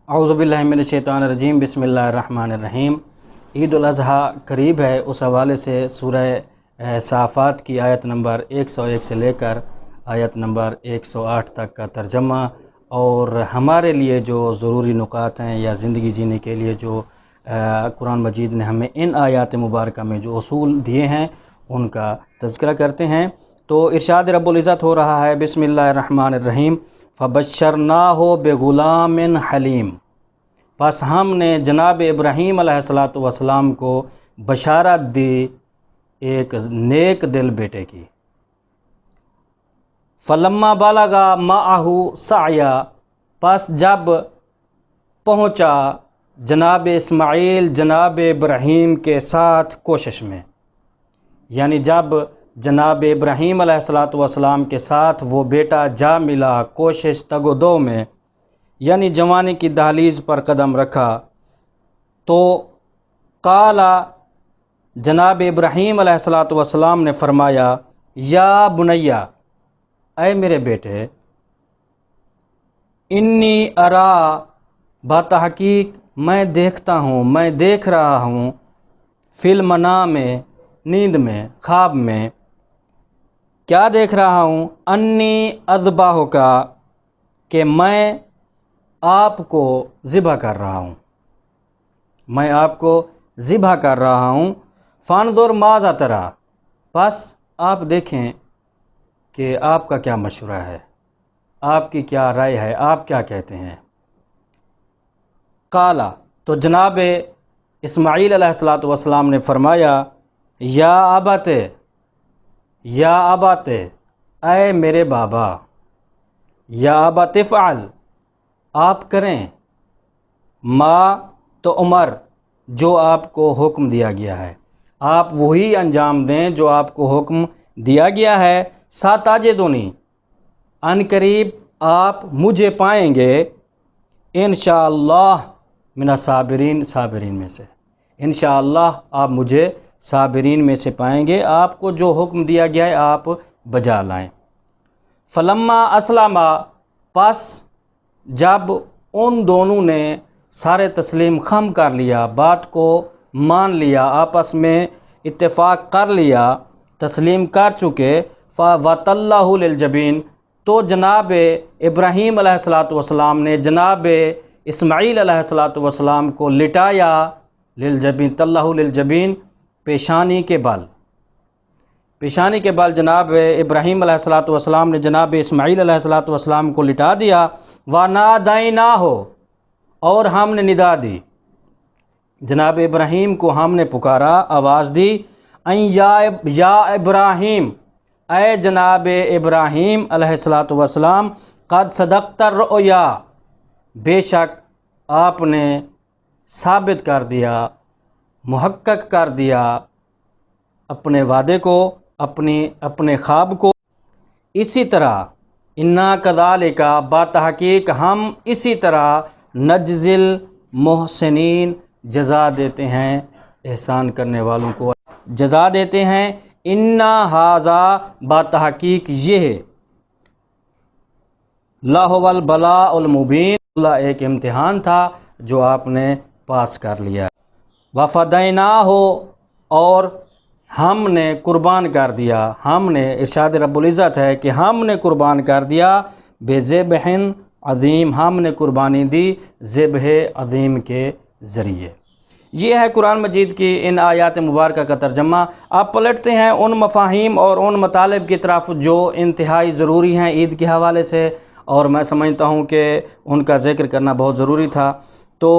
اعوذ باللہ من الشیطان الرجیم بسم اللہ الرحمن الرحیم۔ عید الاضحیٰ قریب ہے، اس حوالے سے سورہ صافات کی آیت نمبر 101 سے لے کر آیت نمبر 108 تک کا ترجمہ اور ہمارے لیے جو ضروری نکات ہیں یا زندگی جینے کے لیے جو قرآن مجید نے ہمیں ان آیات مبارکہ میں جو اصول دیے ہیں ان کا تذکرہ کرتے ہیں۔ تو ارشاد رب العزت ہو رہا ہے، بسم اللہ الرحمن الرحیم، فَبَشَّرْنَاهُ بِغُلَامٍ حلیم، پس ہم نے جناب ابراہیم علیہ السلام کو بشارت دی ایک نیک دل بیٹے کی۔ فَلَمَّا بَلَغَ مَعَهُ سَعْيًا، پس جب پہنچا جناب اسماعیل جناب ابراہیم کے ساتھ کوشش میں، یعنی جب جناب ابراہیم علیہ السلام کے ساتھ وہ بیٹا جا ملا کوشش تگ و دو میں، یعنی جوانی کی دہلیز پر قدم رکھا، تو قال، جناب ابراہیم علیہ السلام نے فرمایا، یا بنیا، اے میرے بیٹے، انی ارا، بتحقیق میں دیکھتا ہوں، میں دیکھ رہا ہوں، فی المنام میں، نیند میں، خواب میں، کیا دیکھ رہا ہوں، انی اذبحک، کہ میں آپ کو ذبح کر رہا ہوں، میں آپ کو ذبح کر رہا ہوں، فانظر ماذا تری، پس آپ دیکھیں کہ آپ کا کیا مشورہ ہے، آپ کی کیا رائے ہے، آپ کیا کہتے ہیں۔ قال، تو جناب اسماعیل علیہ السلام نے فرمایا، یا ابت، یا ابت، اے میرے بابا، یا ابت افعل، آپ کریں، ما تو عمر، جو آپ کو حکم دیا گیا ہے، آپ وہی انجام دیں جو آپ کو حکم دیا گیا ہے، ستجدنی، ان قریب آپ مجھے پائیں گے، انشاءاللہ من الصابرین، صابرین میں سے، انشاءاللہ آپ مجھے صابرین میں سے پائیں گے، آپ کو جو حکم دیا گیا ہے آپ بجا لائیں۔ فلما اسلما، پس جب ان دونوں نے سارے تسلیم خم کر لیا، بات کو مان لیا، آپس میں اتفاق کر لیا، تسلیم کر چکے، فَوَتَلَّهُ لِلْجَبِينِ، تو جناب ابراہیم علیہ السلام نے جناب اسماعیل علیہ السلام کو لٹایا، للجبین، تلہ للجبین، پیشانی کے بل، پیشانی کے بل جناب ابراہیم علیہ السلام نے جناب اسماعیل علیہ السلام کو لٹا دیا، وَنَادَيْنَاهُ، اور ہم نے ندا دی، جناب ابراہیم کو ہم نے پکارا، آواز دی، یا ابراہیم، اے جناب ابراہیم علیہ السلام، قد صدقت الرؤیا، بے شک آپ نے ثابت کر دیا، محقق کر دیا اپنے وعدے کو، اپنے خواب کو، اسی طرح انا کذالک، بتحقیق ہم اسی طرح نجزی المحسنین، جزا دیتے ہیں احسان کرنے والوں کو، جزا دیتے ہیں، انا ھذا، بتحقیق یہ، لہو البلاء المبین، اللہ ایک امتحان تھا جو آپ نے پاس کر لیا، وفدیناہ، اور ہم نے قربان کر دیا، ہم نے، ارشاد رب العزت ہے کہ ہم نے قربان کر دیا، بذبح عظیم، ہم نے قربانی دی ذبح عظیم کے ذریعے۔ یہ ہے قرآن مجید کی ان آیات مبارکہ کا ترجمہ۔ آپ پلٹتے ہیں ان مفاہیم اور ان مطالب کی طرف جو انتہائی ضروری ہیں عید کے حوالے سے، اور میں سمجھتا ہوں کہ ان کا ذکر کرنا بہت ضروری تھا۔ تو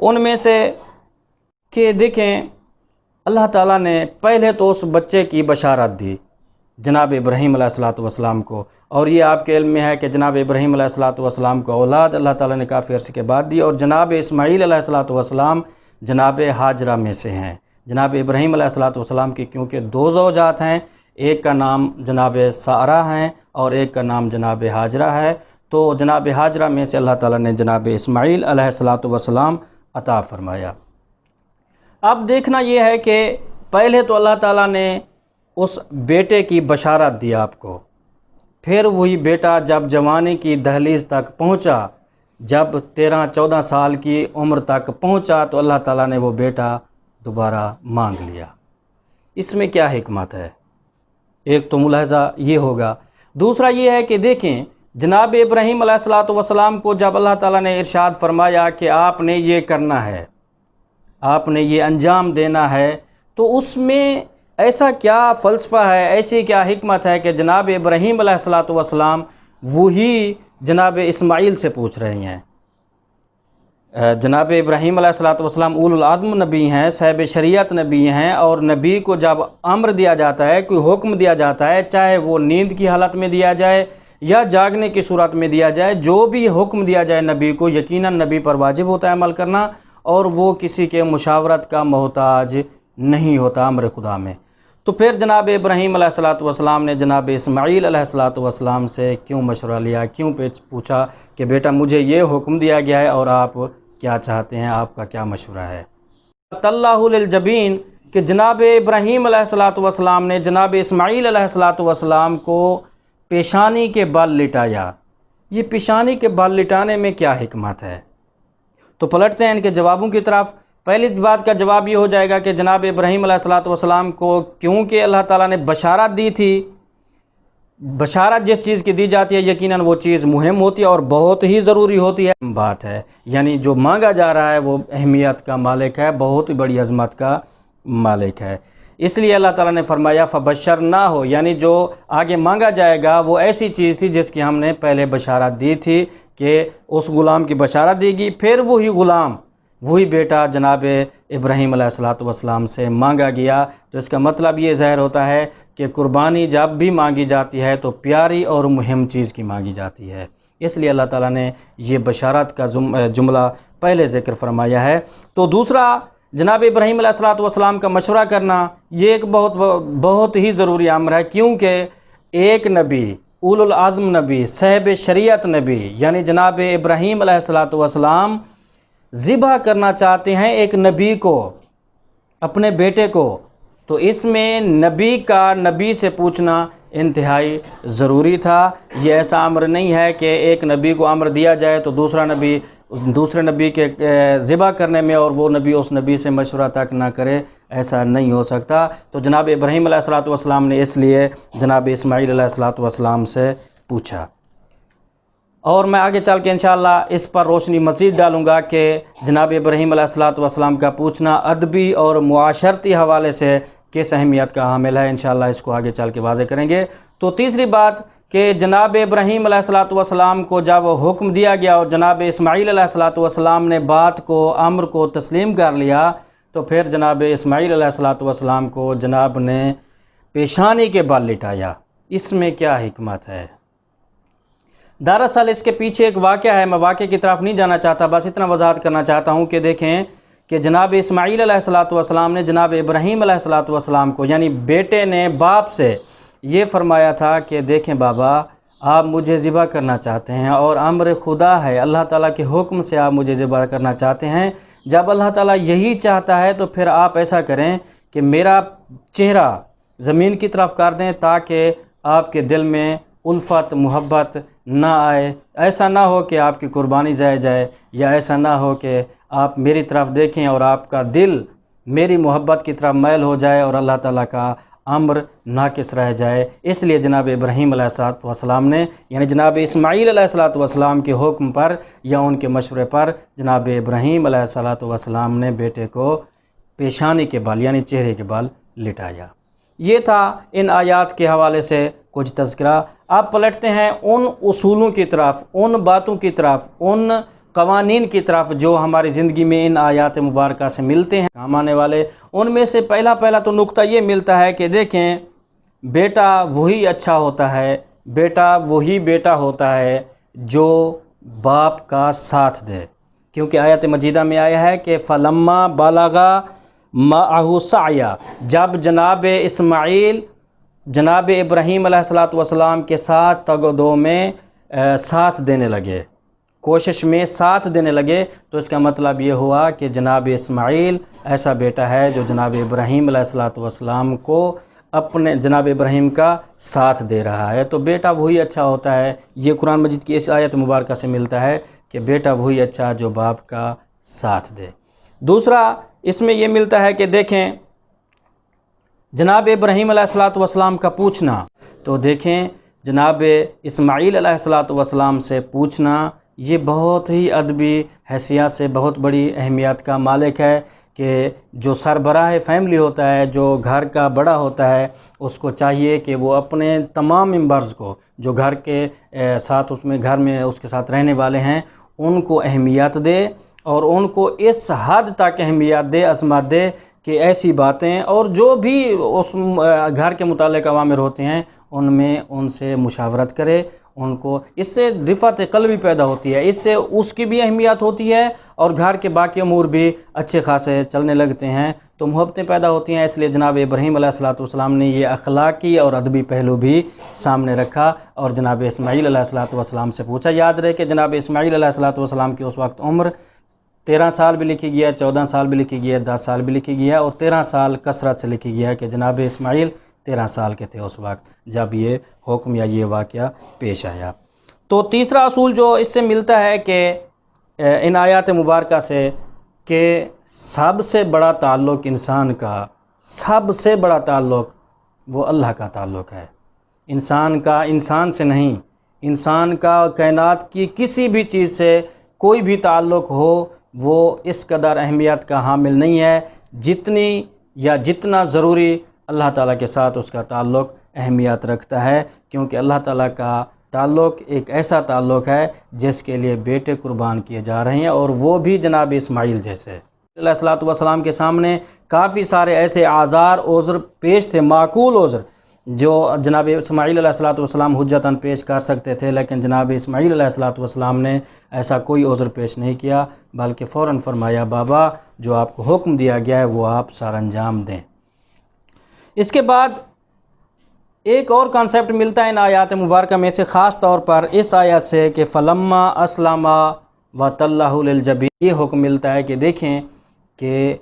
ان میں سے کہ دیکھیں، اللہ تعالیٰ نے پہلے تو اس بچے کی بشارت دی جناب ابراہیم علیہ السلام کو، اور یہ آپ کے علم میں ہے کہ جناب ابراہیم علیہ السلام کو اولاد اللہ تعالیٰ نے کافی عرصے کے بعد دی، اور جناب اسماعیل علیہ السلام جناب ہاجرہ میں سے ہیں۔ جناب ابراہیم علیہ السلام کی کیونکہ دو زوجات ہیں، ایک کا نام جناب سارہ ہیں اور ایک کا نام جناب ہاجرہ ہے، تو جناب ہاجرہ میں سے اللہ تعالیٰ نے جناب اسماعیل علیہ السلام عطا فرمایا۔ اب دیکھنا یہ ہے کہ پہلے تو اللہ تعالیٰ نے اس بیٹے کی بشارت دی آپ کو، پھر وہی بیٹا جب جوانی کی دہلیز تک پہنچا جب 13-14 سال کی عمر تک پہنچا تو اللہ تعالیٰ نے وہ بیٹا دوبارہ مانگ لیا۔ اس میں کیا حکمت ہے؟ ایک تو ملاحظہ یہ ہوگا۔ دوسرا یہ ہے کہ دیکھیں جناب ابراہیم علیہ السلام کو جب اللہ تعالیٰ نے ارشاد فرمایا کہ آپ نے یہ کرنا ہے، آپ نے یہ انجام دینا ہے، تو اس میں ایسا کیا فلسفہ ہے، ایسی کیا حکمت ہے کہ جناب ابراہیم علیہ السلام وہی جناب اسماعیل سے پوچھ رہے ہیں؟ جناب ابراہیم علیہ السلام اولو العزم نبی ہیں، صاحب شریعت نبی ہیں، اور نبی کو جب امر دیا جاتا ہے، کوئی حکم دیا جاتا ہے، چاہے وہ نیند کی حالت میں دیا جائے یا جاگنے کی صورت میں دیا جائے، جو بھی حکم دیا جائے نبی کو، یقیناً نبی پر واجب ہوتا ہے عمل کرنا، اور وہ کسی کے مشاورت کا محتاج نہیں ہوتا امر خدا میں۔ تو پھر جناب ابراہیم علیہ السلام نے جناب اسماعیل علیہ السلام سے کیوں مشورہ لیا، کیوں پوچھا کہ بیٹا مجھے یہ حکم دیا گیا ہے اور آپ کیا چاہتے ہیں، آپ کا کیا مشورہ ہے؟ اللہ للجبین کہ جناب ابراہیم علیہ السلام نے جناب اسماعیل علیہ السلام کو پیشانی کے بال لٹایا۔ یہ پیشانی کے بال لٹانے میں کیا حکمت ہے؟ تو پلٹتے ہیں ان کے جوابوں کی طرف۔ پہلی بات کا جواب یہ ہو جائے گا کہ جناب ابراہیم علیہ السلام کو کیونکہ اللہ تعالیٰ نے بشارت دی تھی، بشارت جس چیز کی دی جاتی ہے یقیناً وہ چیز مہم ہوتی ہے اور بہت ہی ضروری ہوتی ہے، بات ہے یعنی جو مانگا جا رہا ہے وہ اہمیت کا مالک ہے، بہت ہی بڑی عظمت کا مالک ہے۔ اس لیے اللہ تعالیٰ نے فرمایا فبشرناہ، یعنی جو آگے مانگا جائے گا وہ ایسی چیز تھی جس کی ہم نے پہلے بشارت دی تھی کہ اس غلام کی بشارت دی گئی، پھر وہی غلام، وہی بیٹا جناب ابراہیم علیہ السلام سے مانگا گیا۔ تو اس کا مطلب یہ ظاہر ہوتا ہے کہ قربانی جب بھی مانگی جاتی ہے تو پیاری اور مہم چیز کی مانگی جاتی ہے، اس لیے اللہ تعالیٰ نے یہ بشارت کا جملہ پہلے ذکر فرمایا ہے۔ تو دوسرا جناب ابراہیم علیہ السلام کا مشورہ کرنا یہ ایک بہت ہی ضروری امر ہے، کیونکہ ایک نبی، اولو العزم نبی، صاحب شریعت نبی یعنی جناب ابراہیم علیہ السلام ذبح کرنا چاہتے ہیں ایک نبی کو، اپنے بیٹے کو، تو اس میں نبی سے پوچھنا انتہائی ضروری تھا۔ یہ ایسا امر نہیں ہے کہ ایک نبی کو امر دیا جائے تو دوسرے نبی کے ذبح کرنے میں اور وہ نبی اس نبی سے مشورہ تک نہ کرے، ایسا نہیں ہو سکتا۔ تو جناب ابراہیم علیہ السلام نے اس لیے جناب اسماعیل علیہ السلام سے پوچھا، اور میں آگے چل کے انشاءاللہ اس پر روشنی مزید ڈالوں گا کہ جناب ابراہیم علیہ السلام کا پوچھنا ادبی اور معاشرتی حوالے سے کس اہمیت کا حامل ہے، انشاءاللہ اس کو آگے چل کے واضح کریں گے۔ تو تیسری بات کہ جناب ابراہیم علیہ السلام کو جب حکم دیا گیا اور جناب اسماعیل علیہ السلام نے بات کو، امر کو تسلیم کر لیا، تو پھر جناب اسماعیل علیہ السلام کو جناب نے پیشانی کے بال لٹایا۔ اس میں کیا حکمت ہے؟ دراصل اس کے پیچھے ایک واقعہ ہے، میں واقعے کی طرف نہیں جانا چاہتا، بس اتنا وضاحت کرنا چاہتا ہوں کہ دیکھیں کہ جناب اسماعیل علیہ السلام نے جناب ابراہیم علیہ السلام کو، یعنی بیٹے نے باپ سے یہ فرمایا تھا کہ دیکھیں بابا، آپ مجھے ذبح کرنا چاہتے ہیں اور امر خدا ہے، اللہ تعالیٰ کے حکم سے آپ مجھے ذبح کرنا چاہتے ہیں، جب اللہ تعالیٰ یہی چاہتا ہے تو پھر آپ ایسا کریں کہ میرا چہرہ زمین کی طرف کر دیں تاکہ آپ کے دل میں الفت محبت نہ آئے، ایسا نہ ہو کہ آپ کی قربانی ضائع جائے، یا ایسا نہ ہو کہ آپ میری طرف دیکھیں اور آپ کا دل میری محبت کی طرف میل ہو جائے اور اللہ تعالیٰ کا امر ناقص رہ جائے۔ اس لیے جناب ابراہیم علیہ السلام نے، یعنی جناب اسماعیل علیہ السلام کے حکم پر یا ان کے مشورے پر جناب ابراہیم علیہ السلام نے بیٹے کو پیشانی کے بال یعنی چہرے کے بال لٹایا۔ یہ تھا ان آیات کے حوالے سے کچھ تذکرہ۔ آپ پلٹتے ہیں ان اصولوں کی طرف، ان باتوں کی طرف، ان قوانین کی طرف جو ہماری زندگی میں ان آیات مبارکہ سے ملتے ہیں، کام آنے والے۔ ان میں سے پہلا تو نقطہ یہ ملتا ہے کہ دیکھیں بیٹا وہی اچھا ہوتا ہے، بیٹا وہی بیٹا ہوتا ہے جو باپ کا ساتھ دے، کیونکہ آیت مجیدہ میں آیا ہے کہ فلما بالغا معہ سعیا، جب جناب اسماعیل جناب ابراہیم علیہ السلام کے ساتھ تگ و دو میں ساتھ دینے لگے، کوشش میں ساتھ دینے لگے، تو اس کا مطلب یہ ہوا کہ جناب اسماعیل ایسا بیٹا ہے جو جناب ابراہیم علیہ السلام کو اپنے جناب ابراہیم کا ساتھ دے رہا ہے، تو بیٹا وہی اچھا ہوتا ہے۔ یہ قرآن مجید کی اس آیت مبارکہ سے ملتا ہے کہ بیٹا وہی اچھا جو باپ کا ساتھ دے۔ دوسرا اس میں یہ ملتا ہے کہ دیکھیں جناب ابراہیم علیہ السلام کا پوچھنا، تو دیکھیں جناب اسماعیل علیہ السلام سے پوچھنا یہ بہت ہی ادبی حیثیت سے بہت بڑی اہمیت کا مالک ہے کہ جو سربراہ فیملی ہوتا ہے، جو گھر کا بڑا ہوتا ہے، اس کو چاہیے کہ وہ اپنے تمام ممبرز کو جو گھر کے ساتھ اس میں گھر میں اس کے ساتھ رہنے والے ہیں ان کو اہمیت دے، اور ان کو اس حد تک اہمیت دے، عظمت دے کہ ایسی باتیں اور جو بھی اس گھر کے متعلق اوامر ہوتے ہیں ان میں ان سے مشاورت کرے، ان کو اس سے رفعت قلبی پیدا ہوتی ہے، اس سے اس کی بھی اہمیت ہوتی ہے اور گھر کے باقی امور بھی اچھے خاصے چلنے لگتے ہیں، تو محبتیں پیدا ہوتی ہیں۔ اس لیے جناب ابراہیم علیہ السلام نے یہ اخلاقی اور ادبی پہلو بھی سامنے رکھا اور جناب اسماعیل علیہ السلام سے پوچھا۔ یاد رہے کہ جناب اسماعیل علیہ السلام کی اس وقت عمر 13 سال بھی لکھی گیا ہے، 14 سال بھی لکھی گیا ہے، 10 سال بھی لکھی گیا ہے، اور 13 سال کثرت سے لکھی گیا ہے کہ جناب اسماعیل 13 سال کے تھے اس وقت جب یہ حکم یا یہ واقعہ پیش آیا۔ تو تیسرا اصول جو اس سے ملتا ہے کہ ان آیات مبارکہ سے کہ سب سے بڑا تعلق انسان کا، سب سے بڑا تعلق وہ اللہ کا تعلق ہے، انسان کا انسان سے نہیں، انسان کا کائنات کی کسی بھی چیز سے کوئی بھی تعلق ہو وہ اس قدر اہمیت کا حامل نہیں ہے جتنی یا جتنا ضروری اللہ تعالیٰ کے ساتھ اس کا تعلق اہمیت رکھتا ہے، کیونکہ اللہ تعالیٰ کا تعلق ایک ایسا تعلق ہے جس کے لیے بیٹے قربان کیے جا رہے ہیں، اور وہ بھی جناب اسماعیل جیسے۔ علیہ السلام کے سامنے کافی سارے ایسے اعذار عذر پیش تھے، معقول عذر جو جناب اسماعیل علیہ السلام حجتاً پیش کر سکتے تھے، لیکن جناب اسماعیل علیہ السلام نے ایسا کوئی عذر پیش نہیں کیا، بلکہ فوراً فرمایا بابا جو آپ کو حکم دیا گیا ہے وہ آپ سر انجام دیں۔ اس کے بعد ایک اور کانسیپٹ ملتا ہے ان آیات مبارکہ میں سے، خاص طور پر اس آیت سے کہ فلما اسلم وتلہ للجبین، یہ حکم ملتا ہے کہ دیکھیں کہ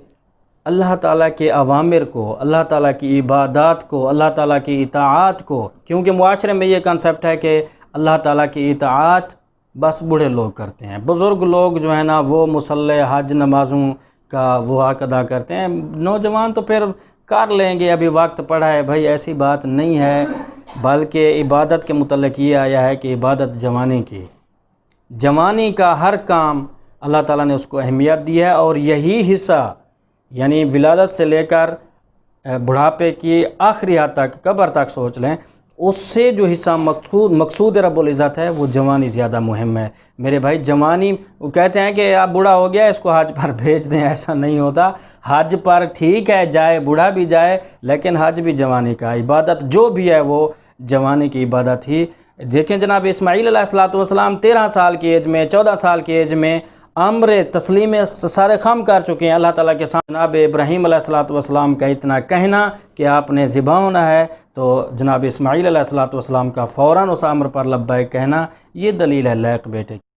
اللہ تعالیٰ کے اوامر کو، اللہ تعالیٰ کی عبادات کو، اللہ تعالیٰ کی اطاعت کو، کیونکہ معاشرے میں یہ کنسیپٹ ہے کہ اللہ تعالیٰ کی اطاعت بس بوڑھے لوگ کرتے ہیں، بزرگ لوگ جو ہیں نا وہ مصلی حج نمازوں کا وہ حق ادا کرتے ہیں، نوجوان تو پھر کر لیں گے ابھی وقت پڑا ہے۔ بھائی ایسی بات نہیں ہے، بلکہ عبادت کے متعلق یہ آیا ہے کہ عبادت جوانی کی، جوانی کا ہر کام اللہ تعالیٰ نے اس کو اہمیت دی ہے، اور یہی حصہ یعنی ولادت سے لے کر بڑھاپے کی آخری حد تک، قبر تک سوچ لیں، اس سے جو حصہ مقصود رب العزت ہے وہ جوانی زیادہ مہم ہے۔ میرے بھائی جوانی، وہ کہتے ہیں کہ آپ بوڑھا ہو گیا اس کو حج پر بھیج دیں، ایسا نہیں ہوتا۔ حج پر ٹھیک ہے جائے، بوڑھا بھی جائے، لیکن حج بھی جوانی کا، عبادت جو بھی ہے وہ جوانی کی عبادت ہی۔ دیکھیں جناب اسماعیل علیہ السلام 13 سال کی ایج میں، 14 سال کی ایج میں امر تسلیم سارے خم کر چکے ہیں اللہ تعالیٰ کے سامنے۔ جناب ابراہیم علیہ السلام کا اتنا کہنا کہ آپ نے ذبح ہونا ہے، تو جناب اسماعیل علیہ السلام کا فوراً اس امر پر لبیک کہنا، یہ دلیل ہے لائق بیٹے کی۔